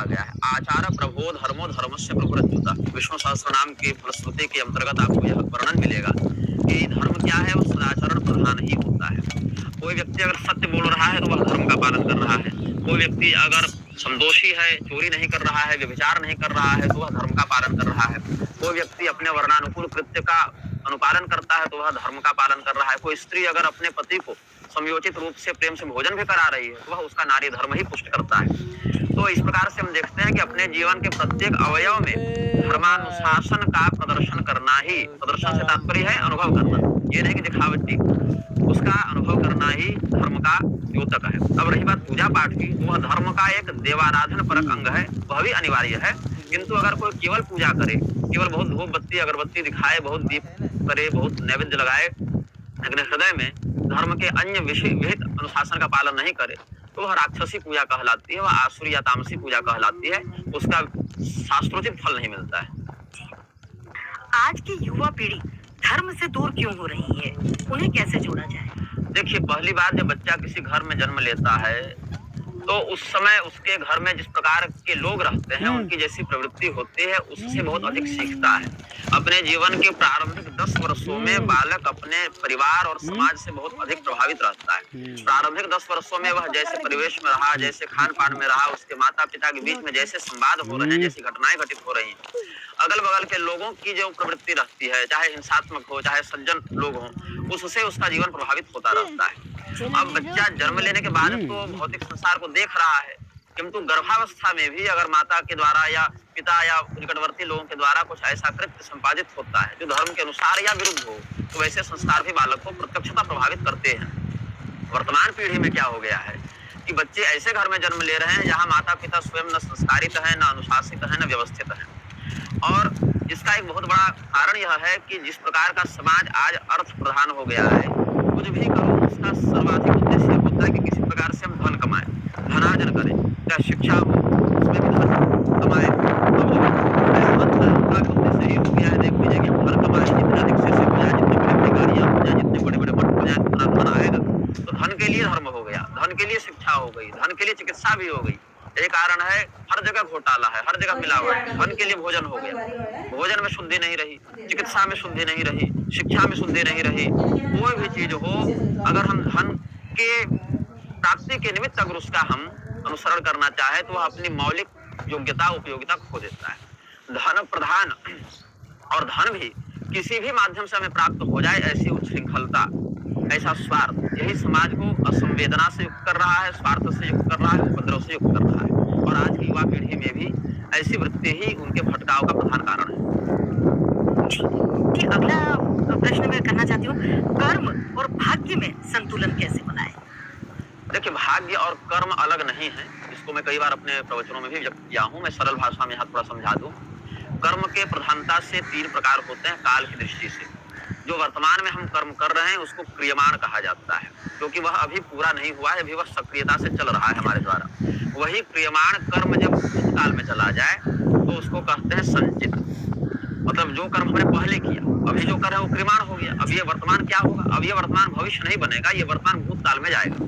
गया है। आचार प्रभो धर्मो धर्मस्य प्रभुरच्युता, विष्णु सहस्त्र नाम की फलश्रुति के अंतर्गत आपको यह वर्णन मिलेगा कि धर्म क्या है, वो सदाचरण प्रधान ही होता है। कोई व्यक्ति अगर सत्य बोल रहा है तो वह धर्म का पालन कर रहा है। कोई व्यक्ति अगर समदोषी है, चोरी नहीं कर रहा है, व्यभिचार नहीं कर रहा है, तो वह धर्म का पालन कर रहा है। कोई व्यक्ति अपने वर्णानुकूल कृत्य का अनुपालन करता है तो वह धर्म का पालन कर रहा है। कोई स्त्री अगर अपने पति को समयोचित रूप से प्रेम से भोजन भी करा रही है तो वह उसका नारी धर्म ही पुष्ट करता है। तो इस प्रकार से हम देखते हैं कि अपने जीवन के प्रत्येक अवयव में धर्मानुशासन का प्रदर्शन करना ही, प्रदर्शन से तात्पर्य है अनुभव करना, ये नहीं कि दिखावटी, उसका अनुभव करना ही धर्म का द्योतक है। अब रही बात पूजा पाठ की, तो वह धर्म का एक देवाराधन परक अंग है, वह भी अनिवार्य है। किंतु अगर कोई केवल पूजा करे, केवल बहुत धूप बत्ती अगरबत्ती दिखाए, बहुत दीप करे, बहुत नैवेद्य लगाए, लेकिन हृदय में धर्म के अन्य विहित अनुशासन का पालन नहीं करे, तो वह राक्षसी पूजा कहलाती है, वह आसुरी या तामसी पूजा कहलाती है, उसका शास्त्रोचित फल नहीं मिलता है। आज की युवा पीढ़ी धर्म से दूर क्यों हो रही है, उन्हें कैसे जोड़ा जाए? देखिए, पहली बात, जब बच्चा किसी घर में जन्म लेता है तो उस समय उसके घर में जिस प्रकार के लोग रहते हैं, उनकी जैसी प्रवृत्ति होती है, उससे बहुत अधिक सीखता है। अपने जीवन के प्रारंभिक 10 वर्षों में बालक अपने परिवार और समाज से बहुत अधिक प्रभावित रहता है। प्रारंभिक 10 वर्षों में वह जैसे परिवेश में रहा, जैसे खान पान में रहा, उसके माता पिता के बीच में जैसे संवाद हो रहे हैं, जैसी घटनाएं घटित हो रही हैं, अगल बगल के लोगों की जो प्रवृत्ति रहती है, चाहे हिंसात्मक हो चाहे सज्जन लोग हों, उससे उसका जीवन प्रभावित होता रहता है। अब बच्चा जन्म लेने के बाद तो भौतिक संसार को देख रहा है, किंतु गर्भावस्था में भी अगर माता के द्वारा या पिता या निकटवर्ती लोगों के द्वारा कुछ ऐसा कृत्य संपादित होता है जो धर्म के अनुसार या विरुद्ध हो, तो वैसे संस्कार भी बालक को प्रत्यक्षता प्रभावित करते हैं। वर्तमान पीढ़ी में क्या हो गया है कि बच्चे ऐसे घर में जन्म ले रहे हैं जहाँ माता पिता स्वयं न संस्कारित है, न अनुशासित है, न व्यवस्थित है। और इसका एक बहुत बड़ा कारण यह है कि जिस प्रकार का समाज आज अर्थ प्रधान हो गया है, कुछ भी करो उसका सर्वाधिक उद्देश्य होता है कि किसी प्रकार से हम धन कमाएं, धनार्जन करें, चाहे शिक्षा हो उसमें भी धन कमाएं। अब जो का उद्देश्य ये हो गया है, देख लीजिए कि हम धन कमाएं, जितना अधिक से हो जाए, जितनी बड़ी बड़ी गाड़ियां हो जाए, जितने बड़े बड़े मठ हो जाए, उतना धन आएगा। तो धन के लिए धर्म हो गया, धन के लिए शिक्षा हो गई, धन के लिए चिकित्सा भी हो गई। यही कारण है हर जगह घोटाला है, हर जगह मिलावट है। धन के लिए भोजन हो गया, भोजन में शुद्धि नहीं रही, चिकित्सा में शुद्धि नहीं रही, शिक्षा में शुद्धि नहीं रही। कोई भी चीज हो, अगर हम धन के प्राप्ति के निमित्त अगर उसका हम अनुसरण करना चाहे तो वह अपनी मौलिक योग्यता उपयोगिता खो देता है। धन प्रधान और धन भी किसी भी माध्यम से हमें प्राप्त हो जाए, ऐसी उच्छृंखलता, ऐसा स्वार्थ, यही समाज को असंवेदना से युक्त कर रहा है, स्वार्थ से युक्त कर रहा है, उपद्रव से युक्त कर रहा है। और आज की युवा पीढ़ी में भी ऐसी वृत्ति ही उनके भटकाव का प्रधान कारण है। कि अगला प्रश्न मैं करना चाहती हूँ, कर्म और भाग्य में संतुलन कैसे बनाए? देखिए, भाग्य और कर्म अलग नहीं है, इसको मैं कई बार अपने प्रवचनों में भी व्यक्त किया हूँ। मैं सरल भाषा में यहाँ थोड़ा समझा दूँ। कर्म के प्रधानता से 3 प्रकार होते हैं काल की दृष्टि से। जो वर्तमान में हम कर्म कर रहे हैं उसको क्रियमाण कहा जाता है, क्योंकि वह अभी पूरा नहीं हुआ है, अभी वह सक्रियता से चल रहा है हमारे द्वारा। वही क्रियमाण कर्म जब भूतकाल में चला जाए तो उसको कहते हैं संचित। मतलब जो कर्म हमने पहले किया, अभी जो कर रहे हैं वो क्रियमाण हो गया। अब ये वर्तमान क्या होगा? अब ये वर्तमान भविष्य नहीं बनेगा, ये वर्तमान भूतकाल में जाएगा।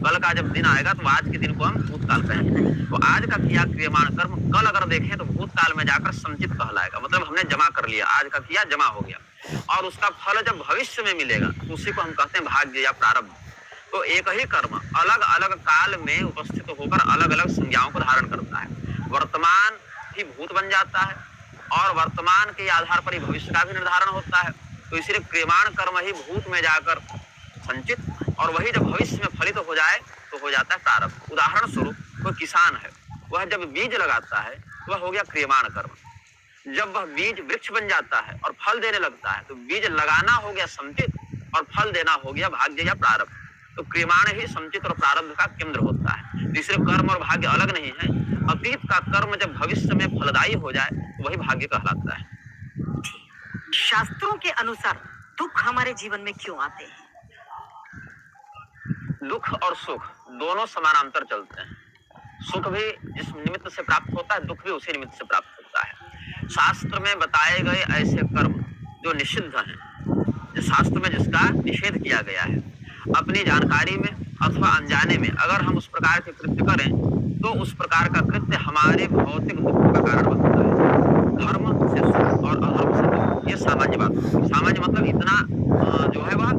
कल का जब दिन आएगा तो आज के दिन को हम भूतकाल कहेंगे। तो आज का किया क्रियमाण कर्म कल अगर देखें तो भूतकाल में जाकर संचित कहलाएगा। मतलब हमने जमा कर लिया, आज का किया जमा हो गया, और उसका फल जब भविष्य में मिलेगा तो उसी को हम कहते हैं भाग्य या प्रारब्ध। तो एक ही कर्म अलग अलग काल में उपस्थित होकर अलग अलग संज्ञाओं को धारण करता है। वर्तमान ही भूत बन जाता है और वर्तमान के आधार पर ही भविष्य का भी निर्धारण होता है। तो इसलिए क्रियमाण कर्म ही भूत में जाकर संचित, और वही जब भविष्य में फलित हो जाए तो हो जाता है प्रारब्ध। उदाहरण स्वरूप कोई किसान है, वह जब बीज लगाता है तो वह हो गया क्रियमाण कर्म। जब वह बीज वृक्ष बन जाता है और फल देने लगता है तो बीज लगाना हो गया संचित और फल देना हो गया भाग्य या प्रारब्ध। तो क्रियमाण ही संचित और प्रारब्ध का केंद्र होता है। तीसरे कर्म और भाग्य अलग नहीं है। अतीत का कर्म जब भविष्य में फलदायी हो जाए तो वही भाग्य कहलाता है। शास्त्रों के अनुसार दुख हमारे जीवन में क्यों आते हैं? दुख और सुख दोनों समानांतर चलते हैं। सुख भी जिस निमित्त से प्राप्त होता है, दुख भी उसी निमित्त से प्राप्त होता है। शास्त्र में बताए गए ऐसे कर्म जो निषिद्ध हैं, शास्त्र में जिसका निषेध किया गया है, अपनी जानकारी में अथवा अनजाने में अगर हम उस प्रकार के कृत्य करें तो उस प्रकार का कृत्य हमारे भौतिक दुख का कारण बनता है। धर्म से सुख और अधर्म से दुख, ये सामान्य बात है। सामान्य मतलब इतना जो है वह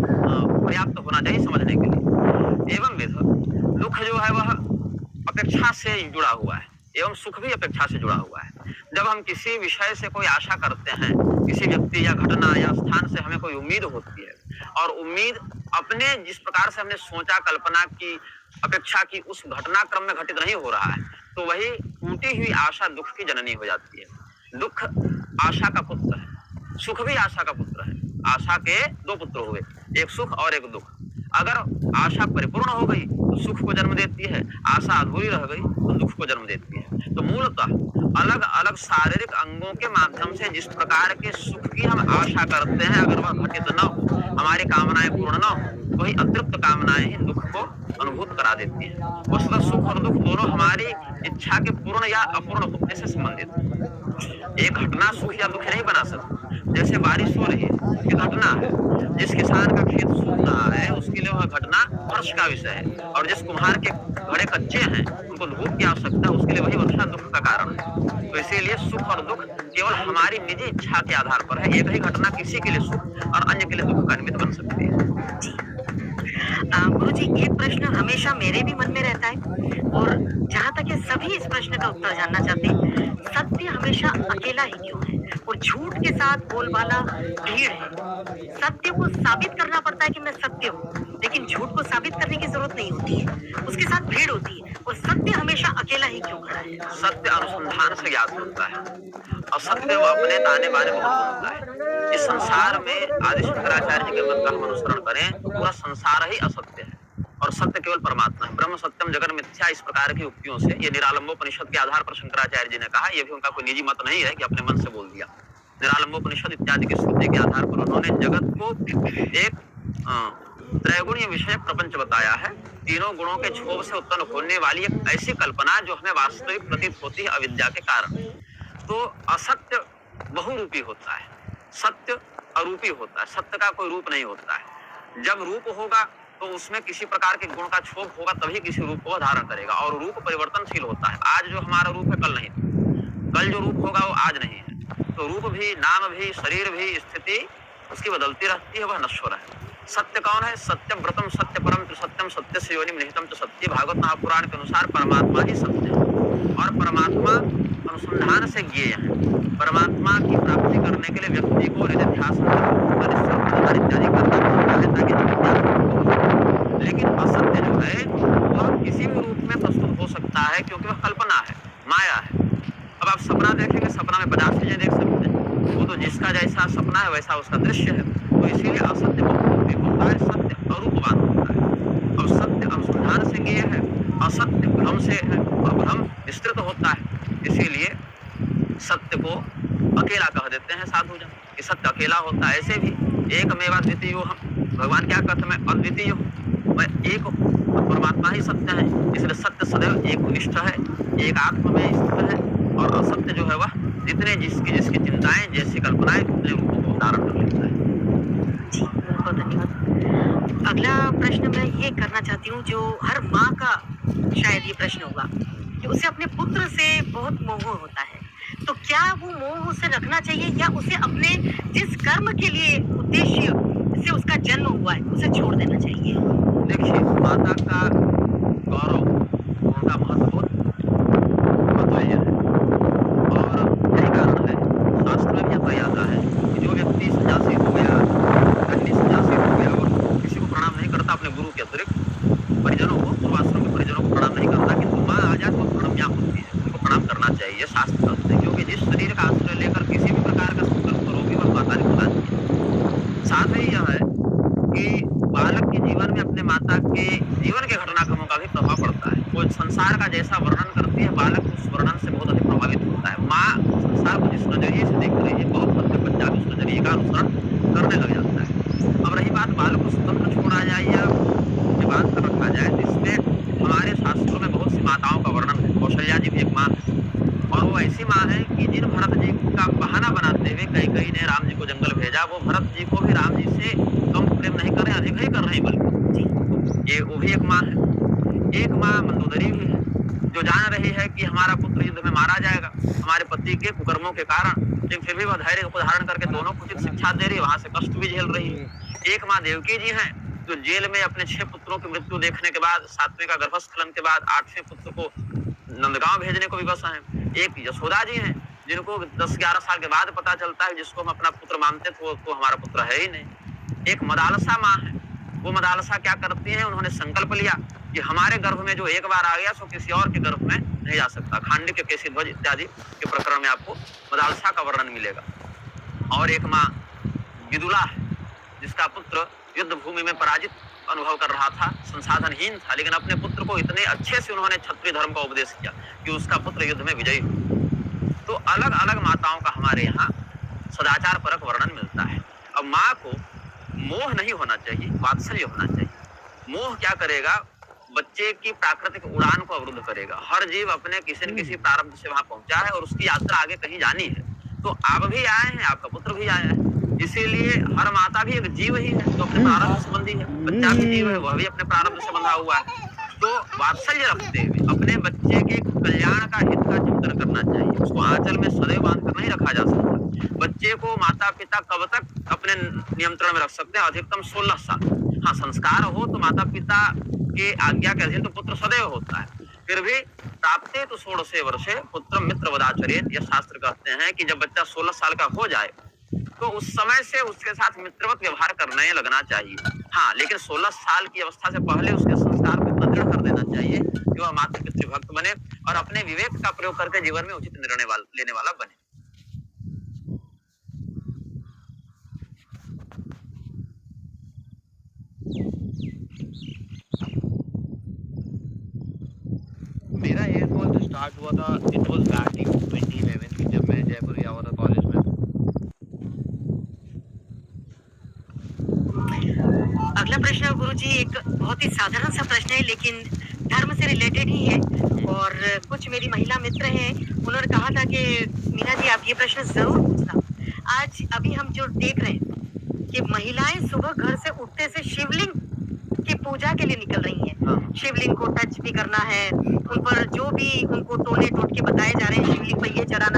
पर्याप्त होना चाहिए समझने के लिए। एवं विध दुख जो है वह अपेक्षा से जुड़ा हुआ है एवं सुख भी अपेक्षा से जुड़ा हुआ है। जब हम किसी विषय से कोई आशा करते हैं, किसी व्यक्ति या घटना या स्थान से हमें कोई उम्मीद होती है और उम्मीद अपने जिस प्रकार से हमने सोचा, कल्पना की, अपेक्षा की, उस घटनाक्रम में घटित नहीं हो रहा है, तो वही टूटी हुई आशा दुख की जननी हो जाती है। दुख आशा का पुत्र है, सुख भी आशा का पुत्र है। आशा के दो पुत्र हुए, एक सुख और एक दुख। अगर आशा परिपूर्ण हो गई तो सुख को जन्म देती है, आशा अधूरी रह गई तो दुख को जन्म देती है। तो मूलतः अलग अलग शारीरिक अंगों के माध्यम से जिस प्रकार के सुख की हम आशा करते हैं, अगर वह घटित न हो, हमारी कामनाएं पूर्ण न हो, वही अतृप्त कामनाएं ही दुख को अनुभूत करा देती है। वस्तुतः सुख और दुख दोनों हमारी इच्छा के पूर्ण या अपूर्ण होने से संबंधित है। एक घटना सुख या दुख नहीं बना सकती। जैसे बारिश हो रही है, ये घटना है। जिस किसान का खेत सूख रहा है उसके लिए वह घटना हर्ष का विषय है, और जिस कुम्हार के घड़े कच्चे हैं उनको धूप की आवश्यकता है, उसके लिए वही वर्षा दुख का कारण है। तो इसीलिए सुख और दुख केवल हमारी निजी इच्छा के आधार पर है। एक ही घटना किसी के लिए सुख और अन्य के लिए दुख का निमित्त बन सकती है। गुरुजी, एक प्रश्न हमेशा मेरे भी मन में रहता है और जहाँ तक है सभी इस प्रश्न का उत्तर जानना चाहते हैं। सत्य हमेशा अकेला ही क्यों है और झूठ के साथ बोलबाला भीड़ है? सत्य को साबित करना पड़ता है कि मैं सत्य हूँ, लेकिन झूठ को साबित करने की जरूरत नहीं होती है, उसके साथ भीड़ होती है। और सत्य हमेशा अकेला ही क्यों खड़ा है? सत्य अनुसंधान से ज्ञात होता है और सत्य वो अपने ताने बाने में होता है। इस संसार में आदि शंकराचार्य जी के मत का हम अनुसरण करें तो पूरा संसार ही असत्य है और सत्य केवल परमात्मा है। ब्रह्म सत्यम जगत मिथ्या, इस प्रकार की उक्तियों से ये निरालंबोपनिषद के आधार पर शंकराचार्य जी ने कहा। यह भी उनका कोई निजी मत नहीं है कि अपने मन से बोल दिया। निरालंबोपनिषद इत्यादि की श्रुति के आधार पर उन्होंने जगत को एक त्रैगुणीय विषय प्रपंच बताया है। तीनों गुणों के क्षोभ से उत्पन्न होने वाली एक ऐसी कल्पना जो हमें वास्तविक प्रतीत होती है अविद्या के कारण। तो असत्य बहुरूपी होता है, सत्य अरूपी होता है। सत्य का कोई रूप नहीं होता है। जब रूप होगा तो उसमें किसी प्रकार के गुण का क्षोभ होगा, तभी किसी रूप को धारण करेगा। और रूप परिवर्तनशील होता है। आज जो हमारा रूप है कल नहीं, कल जो रूप होगा वो आज नहीं है। तो रूप भी, नाम भी, शरीर भी, स्थिति उसकी बदलती रहती है, वह नश्वर है। सत्य कौन है? सत्यम व्रतम सत्य परम सत्यम सत्य से योनिम निहितम च सत्य। भागवत महापुराण के अनुसार परमात्मा ही सत्य है और परमात्मा अनुसंधान से ज्ञेय है। परमात्मा की प्राप्ति करने के लिए व्यक्ति को निधिध्यासन इत्यादि करना पड़ता है ताकि हो। लेकिन असत्य जो है वह किसी भी रूप में प्रस्तुत हो सकता है क्योंकि वह कल्पना है, माया है। अब आप सपना देखेंगे, सपना में 50 चीजें देख सकते हैं। वो तो जिसका जैसा सपना है वैसा उसका दृश्य है। तो इसीलिए असत्य बहुरूपी होता है, सत्य अरूपवान होता है। और सत्य अनुसंधान से ज्ञेय है, असत्य भ्रम से है और भ्रम विस्तृत होता है। इसीलिए सत्य को अकेला कह देते हैं साधुजन कि सत्य अकेला होता है। ऐसे भी एक मेवा द्वितीय हम, भगवान क्या कहते हैं? मैं अद्वितीय हूँ, मैं एक परमात्मा ही सत्य है। इसलिए सत्य सदैव एक निष्ठ है, एक आत्मा में स्थित है। और असत्य जो है वह जितने जिसकी चिंताएं, जैसी कल्पनाएं, उतने रूपों को धारण कर लेता है। जी, बहुत धन्यवाद। अगला प्रश्न मैं ये करना चाहती हूँ, जो हर माँ का शायद ये प्रश्न होगा कि उसे अपने पुत्र से बहुत मोह होता है, तो क्या वो मोह उसे रखना चाहिए या उसे अपने जिस कर्म के लिए उद्देश्य से उसका जन्म हुआ है उसे छोड़ देना चाहिए? देखिए, माता का गौरव, उनका महत्व है और यही कारण है, शास्त्र में भी यह आता है कि जो व्यक्ति सन्यासी हो गया, कन्या सन्यासी हो गया और किसी को प्रणाम नहीं करता, अपने गुरु के अतिरिक्त परिजनों को, पूर्वाश्रम के परिजनों को प्रणाम नहीं करता, किंतु माँ आ जाए तो प्रणम्या होती है, उनको प्रणाम करना चाहिए। शास्त्र कहते हैं क्योंकि जिस शरीर का आश्रय लेकर किसी भी प्रकार का संकल्प करोगे वह माता ने बुलाती है। साथ ही यह है कि बालक के जीवन में अपने माता के जीवन के घटनाक्रमों का भी प्रभाव पड़ता है। वो संसार का जैसा वर्णन करती है, बालक उस वर्णन से बहुत अधिक प्रभावित होता है। माँ संसार को जिस नजरिए से देख रही है, बहुत हद तक बच्चा भी उस नजरिए का अनुसरण करने लग जाता है। अब रही बात बालक को स्वतंत्र छोड़ा जाए या बांध कर रखा जाए, तो इसमें हमारे शास्त्रों में बहुत सी माताओं का वर्णन है। कौशल्या जी भी एक माँ है और वो ऐसी माँ है कि जिन भरत जी का बहाना बनाते हुए कैकेयी ने राम जी को जंगल भेजा, वो भरत जी को भी राम जी से कम प्रेम नहीं कर रहे, अधिक ही कर रहे हैं। बल्कि ये वो भी एक माँ है। एक माँ मंदोदरी भी है, जो जान रही है कि हमारा पुत्र युद्ध में मारा जाएगा हमारे पति के कुकर्मों के कारण, लेकिन फिर भी वह धैर्य को धारण करके दोनों को उचित शिक्षा दे रही है, वहां से कष्ट भी झेल रही है। एक माँ देवकी जी हैं, जो जेल में अपने 6 पुत्रों की मृत्यु देखने के बाद, 7वें का गर्भस्खलन के बाद 8वें पुत्र को नंदगांव भेजने को विवश हैं। एक यशोदा जी हैं, जिनको 10-11 साल के बाद पता चलता है जिसको हम अपना पुत्र मानते थे वो तो हमारा पुत्र है ही नहीं। एक मदालसा माँ है, वो मदालसा क्या करती हैं, उन्होंने संकल्प लिया कि हमारे गर्भ में जो एक बार आ गया सो किसी और के गर्भ में नहीं जा सकता। खांडी के केसी ध्वज इत्यादि के प्रकरण में आपको मदालसा का वर्णन मिलेगा। और एक माँ विदुला है, जिसका पुत्र युद्ध भूमि में पराजित अनुभव कर रहा था, संसाधनहीन था, लेकिन अपने पुत्र को इतने अच्छे से उन्होंने क्षत्रिय धर्म का उपदेश किया कि उसका पुत्र युद्ध में विजयी हो। तो अलग अलग माताओं का हमारे यहाँ सदाचार परक वर्णन मिलता है। अब माँ को मोह नहीं होना चाहिए, वात्सल्य होना चाहिए। मोह क्या करेगा, बच्चे की प्राकृतिक उड़ान को अवरुद्ध करेगा। हर जीव अपने किसी न किसी प्रारब्ध से वहां पहुंचा है और उसकी यात्रा आगे कहीं जानी है। तो आप भी आए हैं, आपका पुत्र भी आया है, इसीलिए हर माता भी एक जीव ही है जो अपने प्रारब्ध से बंधी है, बच्चा भी जीव है, वह भी अपने प्रारब्ध से बंधा हुआ है। तो वात्सल्य रखते हुए अपने बच्चे के कल्याण का हित का चिंतन करना चाहिए। उसको आंचल में सदैव बांध कर नहीं रखा जा सकता। बच्चे को माता पिता कब तक अपने नियंत्रण में रख सकते हैं, अधिकतम 16 साल। हाँ, संस्कार हो तो माता पिता के आज्ञा के अधीन तो पुत्र सदैव होता है। फिर भी प्राप्ते तो 16 वर्षे पुत्र मित्र वदाचरेत, यह शास्त्र कहते हैं कि जब बच्चा 16 साल का हो जाए तो उस समय से उसके साथ मित्रवत व्यवहार करने लगना चाहिए। हाँ, लेकिन 16 साल की अवस्था से पहले उसके संस्कार को इतना दृढ़ कर देना चाहिए कि वह मातृ पितृभक्त बने और अपने विवेक का प्रयोग करके जीवन में उचित निर्णय लेने वाला बने। मेरा एयरफॉल जो स्टार्ट हुआ था, इट वाज बैक इन 2011 जब मैं जयपुर गया हुआ था कॉलेज में। अगला प्रश्न गुरुजी एक बहुत ही साधारण सा प्रश्न है, लेकिन धर्म से रिलेटेड ही है। और कुछ मेरी महिला मित्र हैं, उन्होंने कहा था कि मीना जी आप ये प्रश्न जरूर पूछना। आज अभी हम जो देख रहे हैं कि महिलाएं सुबह घर से उठते से शिवलिंग की पूजा के लिए निकल रही हैं। शिवलिंग को टच भी करना है, उन पर जो भी उनको टोने टोटके बताए जा रहे हैं, शिवलिंग पर ये चढ़ाना